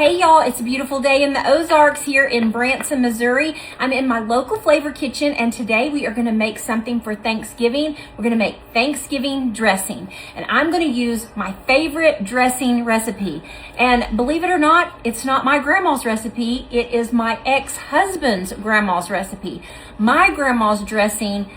Hey y'all, it's a beautiful day in the Ozarks here in Branson, Missouri. I'm in my local flavor kitchen and today we are gonna make something for Thanksgiving. We're gonna make Thanksgiving dressing and I'm gonna use my favorite dressing recipe. And believe it or not, it's not my grandma's recipe, it is my ex-husband's grandma's recipe. My grandma's dressing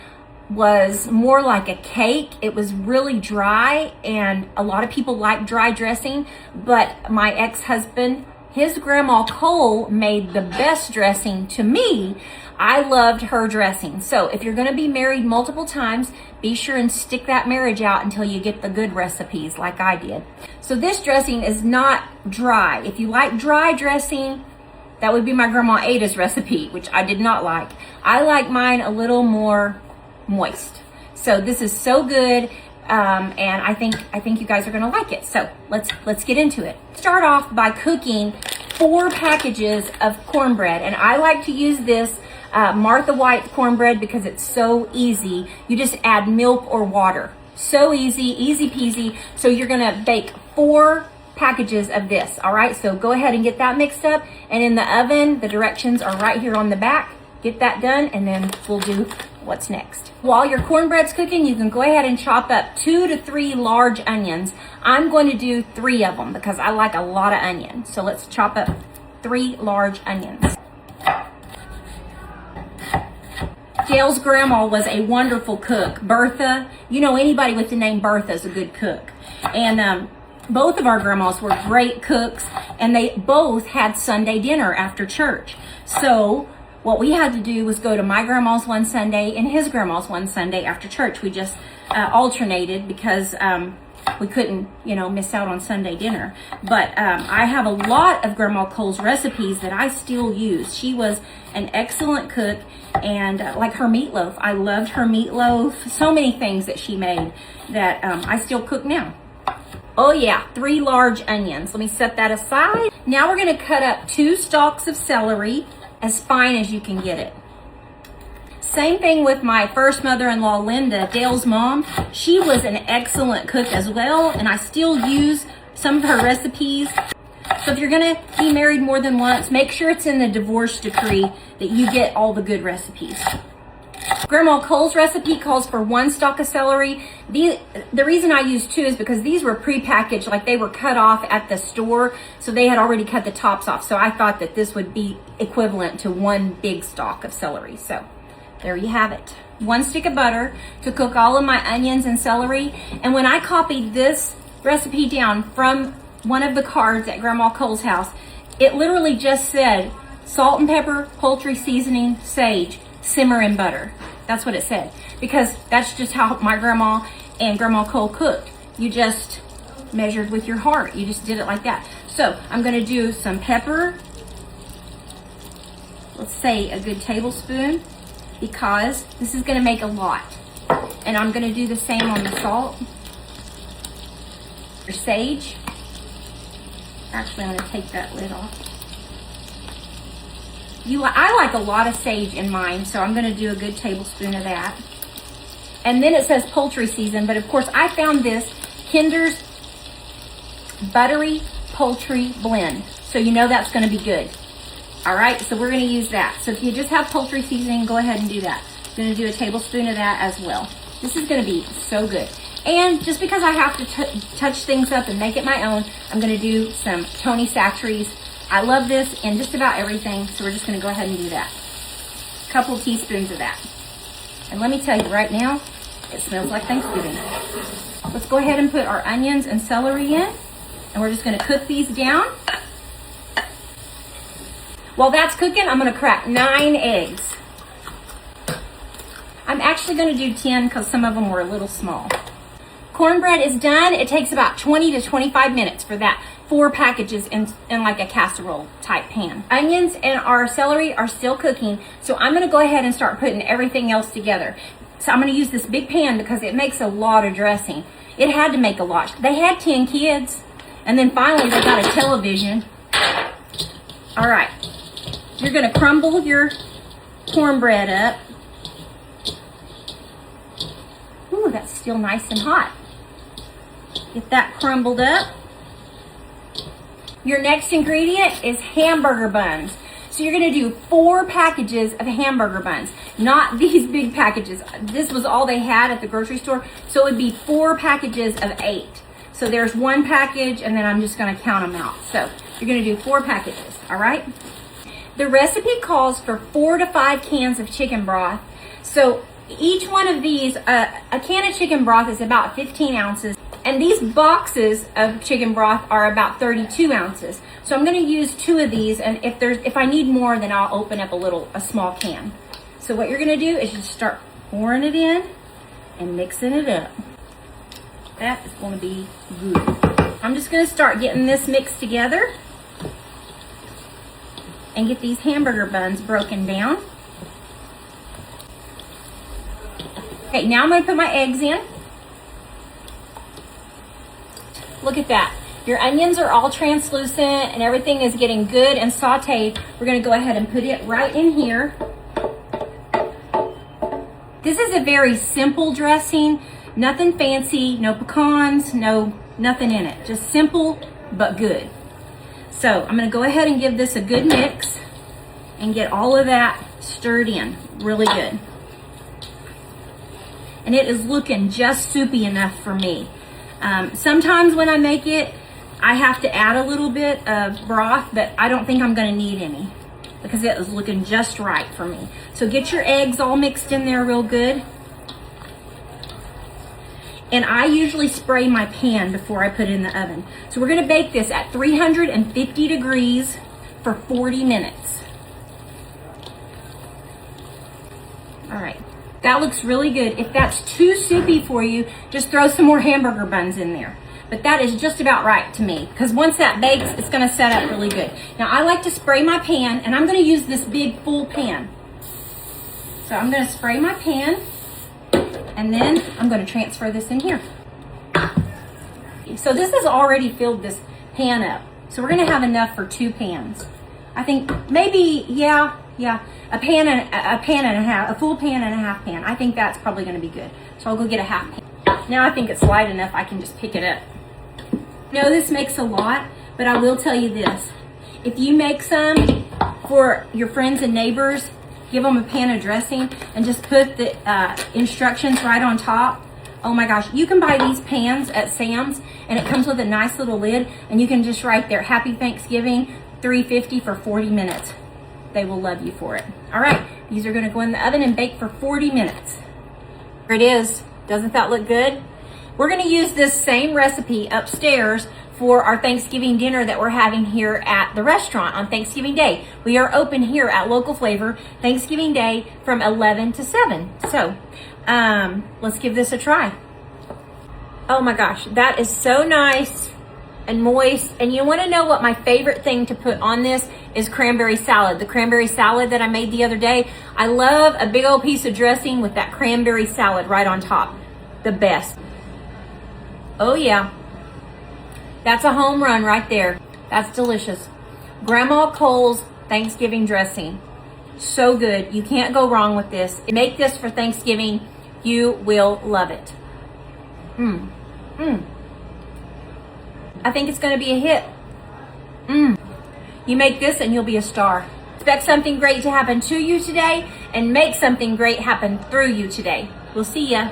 was more like a cake. It was really dry and a lot of people like dry dressing, but my ex-husband, his grandma Cole made the best dressing to me. I loved her dressing. So if you're gonna be married multiple times, be sure and stick that marriage out until you get the good recipes like I did. So this dressing is not dry. If you like dry dressing, that would be my grandma Ada's recipe, which I did not like. I like mine a little more moist. So this is so good. And I think you guys are gonna like it. So let's get into it. Start off by cooking 4 packages of cornbread, and I like to use this Martha White cornbread because it's so easy. You just add milk or water. So easy peasy. So you're gonna bake 4 packages of this. All right, so go ahead and get that mixed up, and in the oven, the directions are right here on the back. Get that done, and then we'll do what's next. While your cornbread's cooking, you can go ahead and chop up 2 to 3 large onions. I'm going to do 3 of them because I like a lot of onion. So let's chop up 3 large onions. Gail's grandma was a wonderful cook. Bertha, you know, anybody with the name Bertha is a good cook. And both of our grandmas were great cooks, and they both had Sunday dinner after church. So what we had to do was go to my grandma's one Sunday and his grandma's one Sunday after church. We just alternated because we couldn't, miss out on Sunday dinner. But I have a lot of Grandma Cole's recipes that I still use. She was an excellent cook, and like her meatloaf. I loved her meatloaf. So many things that she made that I still cook now. Oh yeah, 3 large onions. Let me set that aside. Now we're gonna cut up 2 stalks of celery, as fine as you can get it. Same thing with my first mother-in-law, Linda, Dale's mom. She was an excellent cook as well, and I still use some of her recipes. So if you're gonna be married more than once, make sure it's in the divorce decree that you get all the good recipes. Grandma Cole's recipe calls for 1 stalk of celery. The reason I used 2 is because these were pre-packaged, like they were cut off at the store, so they had already cut the tops off. So I thought that this would be equivalent to 1 big stalk of celery. So there you have it. 1 stick of butter to cook all of my onions and celery. And when I copied this recipe down from one of the cards at Grandma Cole's house, it literally just said salt and pepper, poultry seasoning, sage, simmer in butter. That's what it said, because that's just how my grandma and Grandma Cole cooked. You just measured with your heart. You just did it like that. So I'm gonna do some pepper. Let's say a good tablespoon, because this is gonna make a lot. And I'm gonna do the same on the salt. Or sage. Actually, I'm gonna take that lid off. I like a lot of sage in mine, so I'm gonna do a good tablespoon of that. And then it says poultry season, but of course I found this Kinder's Buttery Poultry Blend. So you know that's gonna be good. All right, so we're gonna use that. So if you just have poultry seasoning, go ahead and do that. I'm gonna do a tablespoon of that as well. This is gonna be so good. And just because I have to touch things up and make it my own, I'm gonna do some Tony Chachere's. I love this in just about everything, so we're just gonna go ahead and do that. A couple teaspoons of that. And let me tell you right now, it smells like Thanksgiving. Let's go ahead and put our onions and celery in, and we're just gonna cook these down. While that's cooking, I'm gonna crack 9 eggs. I'm actually gonna do 10 because some of them were a little small. Cornbread is done. It takes about 20 to 25 minutes for that 4 packages in like a casserole type pan. Onions and our celery are still cooking, so I'm gonna go ahead and start putting everything else together. So I'm gonna use this big pan because it makes a lot of dressing. It had to make a lot. They had 10 kids, and then finally they got a television. All right, you're gonna crumble your cornbread up. Ooh, that's still nice and hot. Get that crumbled up. Your next ingredient is hamburger buns. So you're gonna do 4 packages of hamburger buns, not these big packages. This was all they had at the grocery store, so it would be 4 packages of 8. So there's 1 package, and then I'm just gonna count them out. So you're gonna do 4 packages, all right? The recipe calls for 4 to 5 cans of chicken broth. So each one of these, a can of chicken broth is about 15 ounces. And these boxes of chicken broth are about 32 ounces. So I'm gonna use 2 of these, and if I need more, then I'll open up a small can. So what you're gonna do is just start pouring it in and mixing it up. That is gonna be good. I'm just gonna start getting this mixed together and get these hamburger buns broken down. Okay, now I'm gonna put my eggs in. Look at that. Your onions are all translucent and everything is getting good and sauteed. We're gonna go ahead and put it right in here. This is a very simple dressing, nothing fancy, no pecans, nothing in it. Just simple but good. So I'm gonna go ahead and give this a good mix and get all of that stirred in really good. And it is looking just soupy enough for me. Sometimes when I make it, I have to add a little bit of broth, but I don't think I'm gonna need any because it is looking just right for me. So get your eggs all mixed in there real good. And I usually spray my pan before I put it in the oven. So we're gonna bake this at 350 degrees for 40 minutes. All right. That looks really good. If that's too soupy for you, just throw some more hamburger buns in there. But that is just about right to me, because once that bakes, it's gonna set up really good. Now I like to spray my pan, and I'm gonna use this big full pan. So I'm gonna spray my pan, and then I'm gonna transfer this in here. So this has already filled this pan up. So we're gonna have enough for 2 pans. I think maybe, yeah, a pan and a half, a full pan and a half pan. I think that's probably gonna be good. So I'll go get a half pan. Now I think it's light enough I can just pick it up. No, this makes a lot, but I will tell you this. If you make some for your friends and neighbors, give them a pan of dressing and just put the instructions right on top. Oh my gosh, you can buy these pans at Sam's and it comes with a nice little lid, and you can just write there, Happy Thanksgiving, 350 for 40 minutes. They will love you for it. All right, these are gonna go in the oven and bake for 40 minutes. There it is. Doesn't that look good? We're gonna use this same recipe upstairs for our Thanksgiving dinner that we're having here at the restaurant on Thanksgiving Day. We are open here at Local Flavor Thanksgiving Day from 11 to 7. So let's give this a try. Oh my gosh, that is so nice and moist. And you wanna know what my favorite thing to put on this is cranberry salad. The cranberry salad that I made the other day. I love a big old piece of dressing with that cranberry salad right on top. The best. Oh yeah. That's a home run right there. That's delicious. Grandma Cole's Thanksgiving dressing. So good. You can't go wrong with this. Make this for Thanksgiving. You will love it. I think it's going to be a hit. You make this and you'll be a star. Expect something great to happen to you today and make something great happen through you today. We'll see ya.